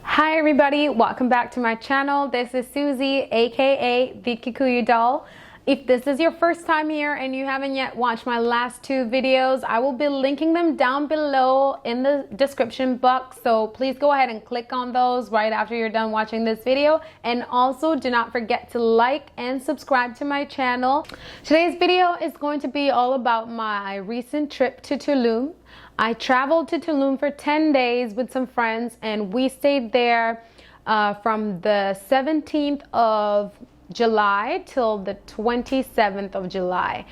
Hi everybody, welcome back to my channel. This is Susie, aka the Kikuyu doll. If this is your first time here and you haven't yet watched my last two videos, I will be linking them down below in the description box. So please go ahead and click on those right after you're done watching this video. And also do not forget to like and subscribe to my channel. Today's video is going to be all about my recent trip to Tulum. I traveled to Tulum for 10 days with some friends, and we stayed there from the 17th of July till the 27th of July.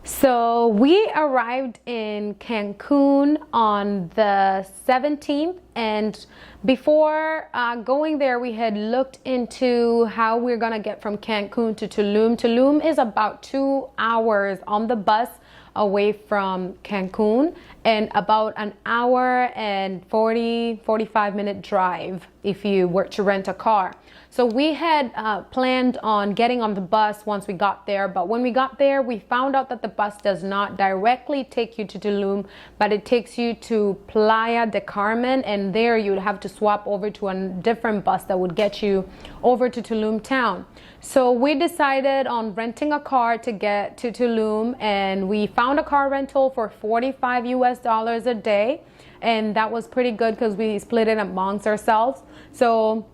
So we arrived in Cancun on the 17th, and before going there, we had looked into how we're gonna get from Cancun to Tulum. Tulum is about 2 hours on the bus away from Cancun, and about an hour and 45 minute drive if you were to rent a car. So we had planned on getting on the bus once we got there, but when we got there, we found out that the bus does not directly take you to Tulum, but it takes you to Playa del Carmen, and there you'd have to swap over to a different bus that would get you over to Tulum town. So we decided on renting a car to get to Tulum, and we found a car rental for $45 US a day, and that was pretty good because we split it amongst ourselves. So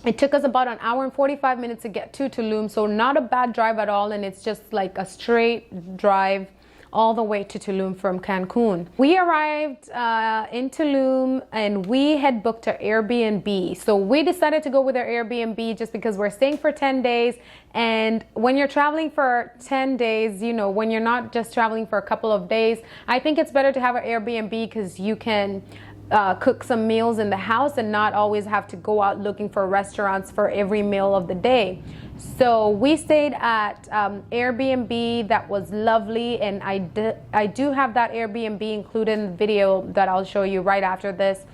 it took us about an hour and 45 minutes to get to Tulum, so not a bad drive at all, and it's just like a straight drive all the way to Tulum from Cancun. We arrived in Tulum and we had booked our Airbnb. So we decided to go with our Airbnb just because we're staying for 10 days. And when you're traveling for 10 days, you know, when you're not just traveling for a couple of days, I think it's better to have an Airbnb because you can cook some meals in the house and not always have to go out looking for restaurants for every meal of the day. So we stayed at Airbnb that was lovely, and I do have that Airbnb included in the video that I'll show you right after this.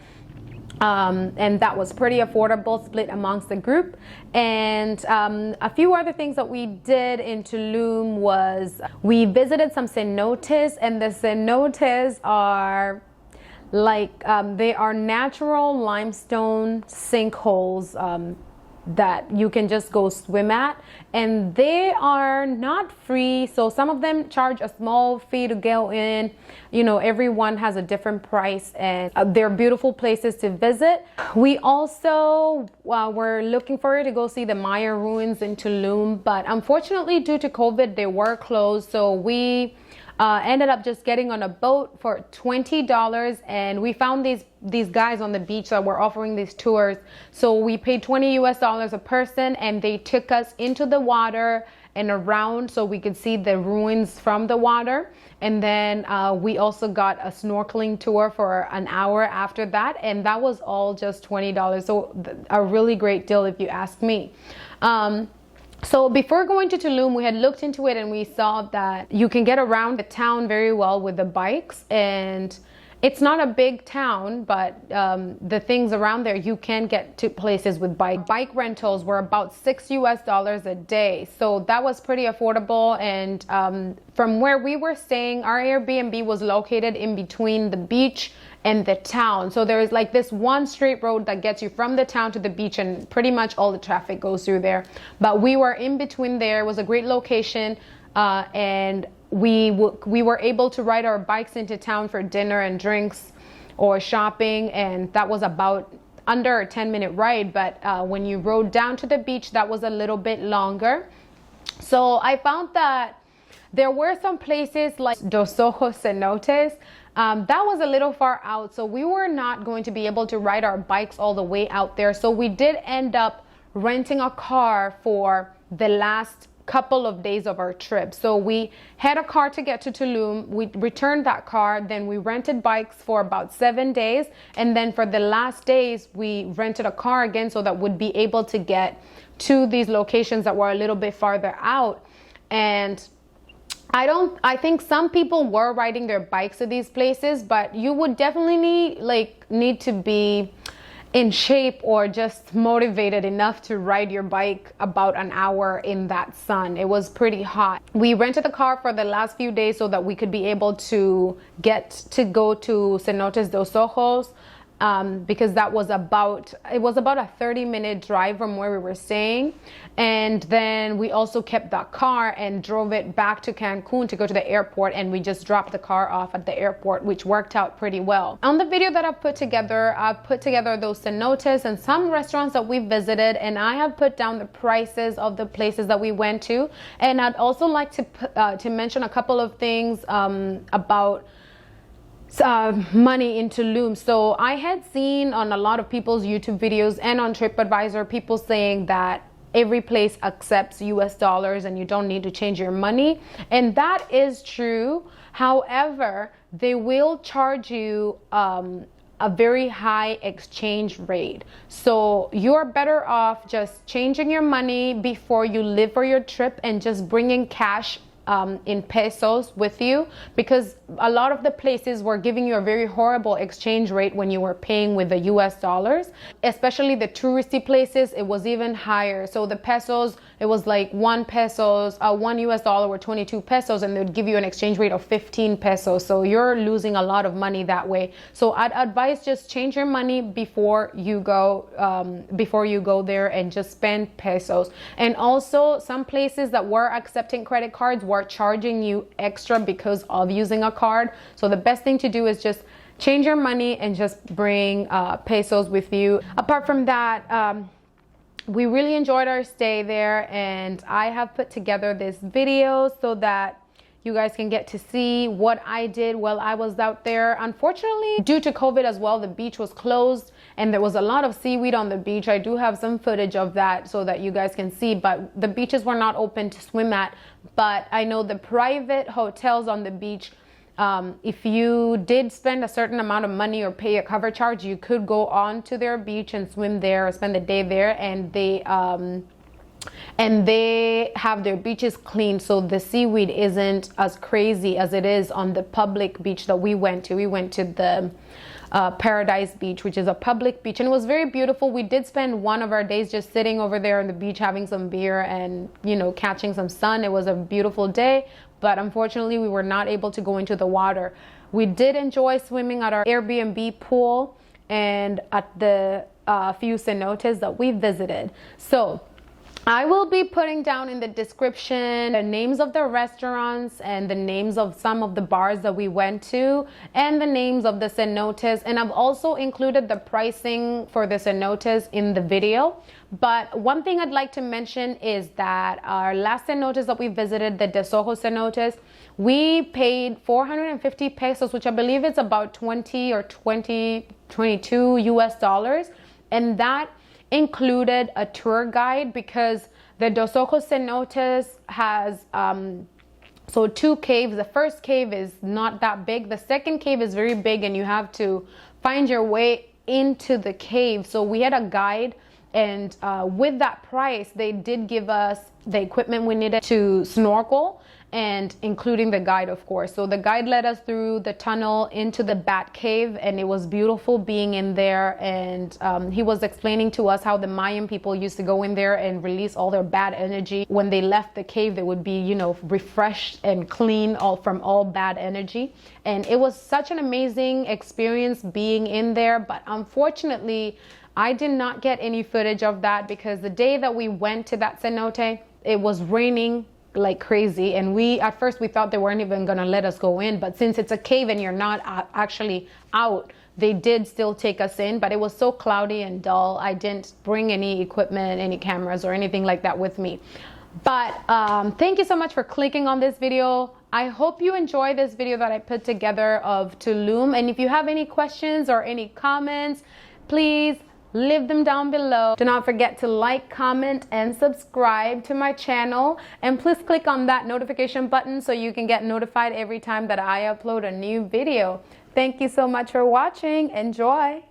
And that was pretty affordable, split amongst the group. And a few other things that we did in Tulum was we visited some cenotes, and the cenotes are like they are natural limestone sinkholes that you can just go swim at, and they are not free. So some of them charge a small fee to go in. You know, everyone has a different price, and they're beautiful places to visit. We also were looking forward to go see the Maya ruins in Tulum, but unfortunately due to COVID they were closed. So we ended up just getting on a boat for $20, and we found these guys on the beach that were offering these tours. So we paid $20 US a person, and they took us into the water and around so we could see the ruins from the water. And then we also got a snorkeling tour for an hour after that, and that was all just $20. So a really great deal if you ask me. So before going to Tulum, we had looked into it and we saw that you can get around the town very well with the bikes, and it's not a big town, but the things around there, you can get to places with bike rentals were about $6 US a day. So that was pretty affordable. And from where we were staying, our Airbnb was located in between the beach and the town. So there is like this one straight road that gets you from the town to the beach, and pretty much all the traffic goes through there. But we were in between there. It was a great location, and we were able to ride our bikes into town for dinner and drinks or shopping, and that was about under a 10-minute ride. But when you rode down to the beach, that was a little bit longer. So I found that there were some places like Dos Ojos cenotes. That was a little far out, so we were not going to be able to ride our bikes all the way out there. So we did end up renting a car for the last couple of days of our trip. So we had a car to get to Tulum, we returned that car, then we rented bikes for about 7 days, and then for the last days we rented a car again so that we'd be able to get to these locations that were a little bit farther out. And I think some people were riding their bikes to these places, but you would definitely need to be in shape or just motivated enough to ride your bike about an hour in that sun. It was pretty hot. We rented a car for the last few days so that we could be able to get to go to Cenotes dos Ojos, because it was about a 30-minute drive from where we were staying. And then we also kept that car and drove it back to Cancun to go to the airport, and we just dropped the car off at the airport, which worked out pretty well. On the video that I've put together those cenotes and some restaurants that we visited, and I have put down the prices of the places that we went to. And I'd also like to mention a couple of things about money in Tulum. So I had seen on a lot of people's YouTube videos and on TripAdvisor people saying that every place accepts US dollars and you don't need to change your money, and that is true. However, they will charge you a very high exchange rate, so you're better off just changing your money before you leave for your trip and just bringing cash in pesos with you, because a lot of the places were giving you a very horrible exchange rate when you were paying with the US dollars. Especially the touristy places, it was even higher. So the pesos, it was like one US dollar were 22 pesos, and they would give you an exchange rate of 15 pesos. So you're losing a lot of money that way. So I'd advise just change your money before you go there and just spend pesos. And also some places that were accepting credit cards were charging you extra because of using a card. So the best thing to do is just change your money and just bring pesos with you. Apart from that, we really enjoyed our stay there, and I have put together this video so that you guys can get to see what I did while I was out there. Unfortunately, due to COVID as well, the beach was closed and there was a lot of seaweed on the beach. I do have some footage of that so that you guys can see, but the beaches were not open to swim at. But I know the private hotels on the beach, if you did spend a certain amount of money or pay a cover charge, you could go on to their beach and swim there or spend the day there, and they have their beaches clean, so the seaweed isn't as crazy as it is on the public beach that we went to. We went to the Paradise Beach, which is a public beach, and it was very beautiful. We did spend one of our days just sitting over there on the beach having some beer and, you know, catching some sun. It was a beautiful day, but unfortunately we were not able to go into the water. We did enjoy swimming at our Airbnb pool and at the few cenotes that we visited. So I will be putting down in the description the names of the restaurants and the names of some of the bars that we went to and the names of the cenotes, and I've also included the pricing for the cenotes in the video. But one thing I'd like to mention is that our last cenotes that we visited, the Ojos cenotes, we paid 450 pesos, which I believe is about 22 US dollars, and that included a tour guide, because the Dos Ojos cenotes has so two caves. The first cave is not that big. The second cave is very big, and you have to find your way into the cave. So we had a guide, and with that price, they did give us the equipment we needed to snorkel, and including the guide, of course. So the guide led us through the tunnel into the Bat Cave, and it was beautiful being in there. And he was explaining to us how the Mayan people used to go in there and release all their bad energy. When they left the cave, they would be, you know, refreshed and clean from all bad energy. And it was such an amazing experience being in there. But unfortunately, I did not get any footage of that, because the day that we went to that cenote, it was raining like crazy, and at first we thought they weren't even gonna let us go in, but since it's a cave and you're not actually out, they did still take us in. But it was so cloudy and dull, I didn't bring any equipment, any cameras or anything like that with me. But thank you so much for clicking on this video. I hope you enjoy this video that I put together of Tulum, and if you have any questions or any comments, please leave them down below. Do not forget to like, comment, and subscribe to my channel. And please click on that notification button so you can get notified every time that I upload a new video. Thank you so much for watching. Enjoy!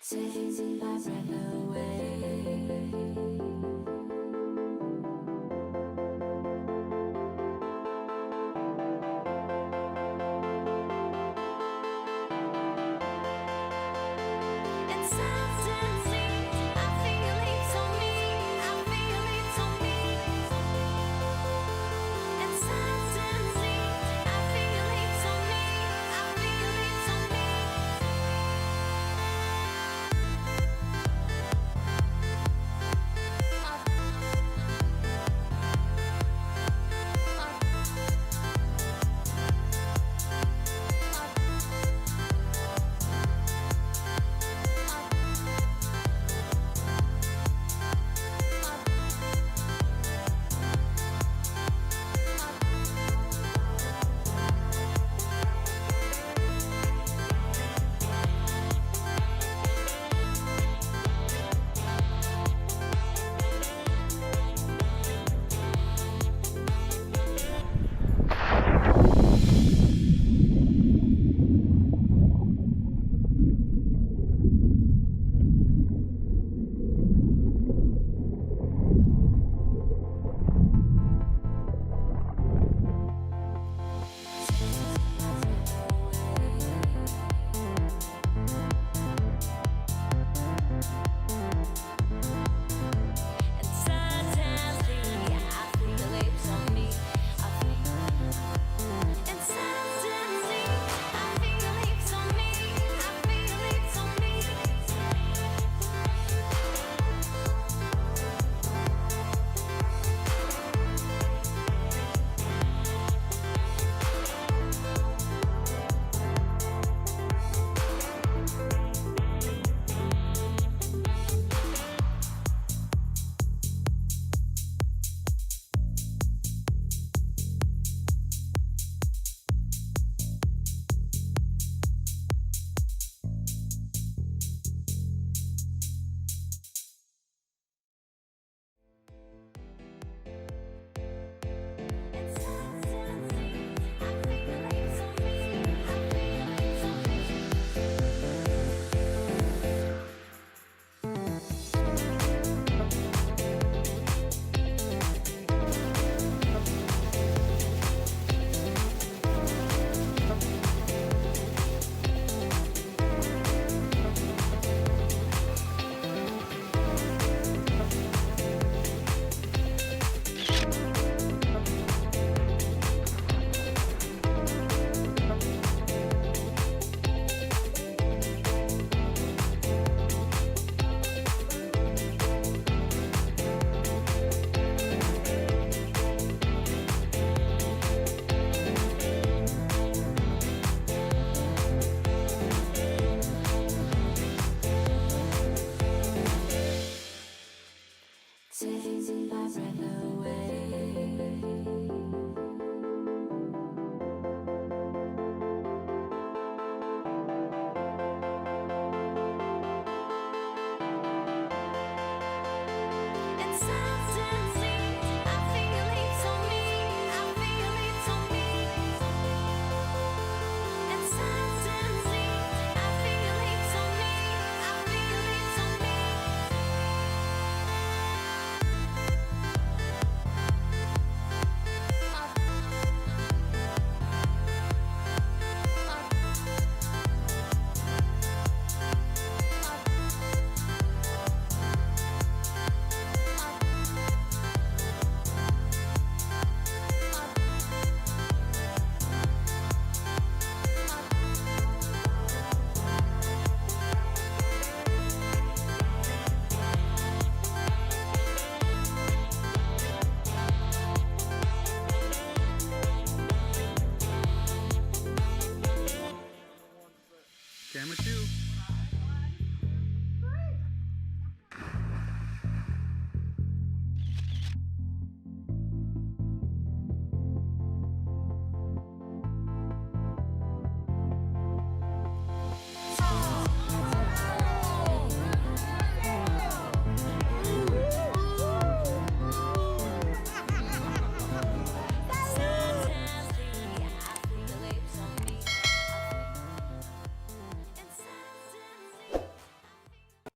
Take my breath away. and I ran away.